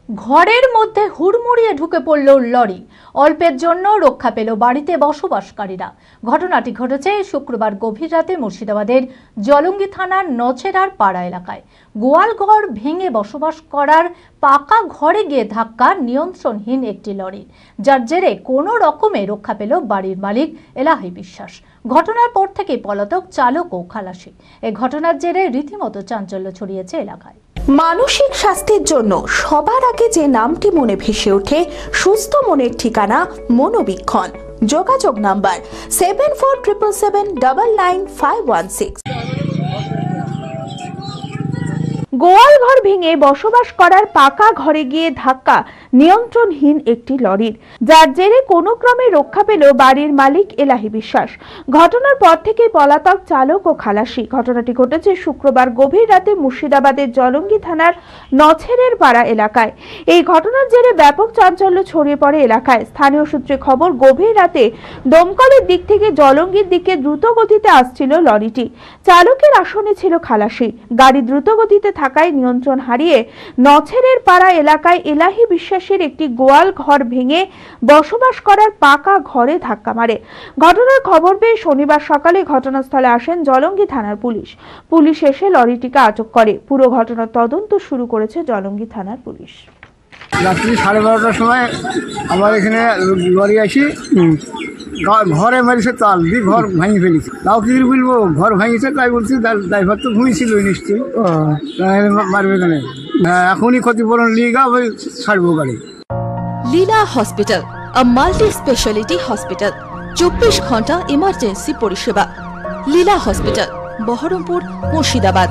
ঘরের মধ্যে হুড়মুড়িয়ে ঢুকে পড়ল লরি। অল্পের জন্য রক্ষা পেল বাড়িতে বসবাসকারীরা। ঘটনাটি ঘটেছে শুক্রবার গভীর রাতে মুর্শিদাবাদের জলঙ্গি থানার নছেরার পাড়া এলাকায়। গোয়াল ঘর ভেঙে বসবাস করার পাকা ঘরে গিয়ে ধাক্কা নিয়ন্ত্রণহীন একটি লরি, যার জেরে কোনো রকমে রক্ষা পেল বাড়ির মালিক এলাহি বিশ্বাস। ঘটনার পর থেকে পলাতক চালক ও খালাসি। এই ঘটনার জেরে রীতিমতো চাঞ্চল্য ছড়িয়েছে এলাকায়। মানসিক স্বাস্থ্যের জন্য সবার আগে যে নামটি মনে ভেসে ওঠে, সুস্থ মনের ঠিকানা মনোবীক্ষণ। যোগাযোগ নাম্বার 7477799516। গোয়াল ঘর ভেঙে বসবাস করার পাকা ঘরে গিয়ে ধাক্কা নিয়ন্ত্রণহীন একটি লরির, যার জেরে কোনো ক্রমে রক্ষা পেল বাড়ির মালিক এলাহি বিশ্বাস। ঘটনার পর থেকেই পলাতক চালক ও খালাসি। ঘটনাটি ঘটেছে শুক্রবার গভীর রাতে মুর্শিদাবাদের জলঙ্গি থানার নছেরের পাড়া এলাকায়। এই ঘটনার জেরে ব্যাপক চাঞ্চল্য ছড়িয়ে পড়ে এলাকায়। স্থানীয় সূত্রে খবর, গভীর রাতে দমকলের দিক থেকে জলঙ্গির দিকে দ্রুত গতিতে আসছিল লরিটি। চালকের আসনে ছিল খালাসি। গাড়ি দ্রুত গতিতে থাকায় নিয়ন্ত্রণ হারিয়ে নছেরের পাড়া এলাকায় এলাহি বিশ্বাসের একটি গোয়াল ঘর ভেঙে বসবাস করার পাকা ঘরে ধাক্কা মারে। ঘটনার খবর পেয়ে শনিবার সকালে ঘটনাস্থলে আসেন জলঙ্গি থানার পুলিশ। পুলিশ এসে লরিটিকে আটক করে। পুরো ঘটনার তদন্ত শুরু করেছে জলঙ্গি থানার পুলিশ। রাত্রি 12:30টার সময় আমার এখানে লরি আসি, ঘরে মেরেছে তাল দিয়ে ঘর ভাঙি ফেলেছে। তাও কি বলবো, ঘর ভাঙিছে তাই বলছি, ড্রাইভার তো ঘুমিয়েছিল নিশ্চয়ই, মারবে কেন? এখনই ক্ষতিপূরণ নিয়ে গা ওই ছাড়বো গাড়ি। লীলা হসপিটাল, আ মাল্টি স্পেশালিটি হসপিটাল, 24 ঘন্টা ইমার্জেন্সি পরিষেবা। লীলা হসপিটাল, বহরমপুর, মুর্শিদাবাদ।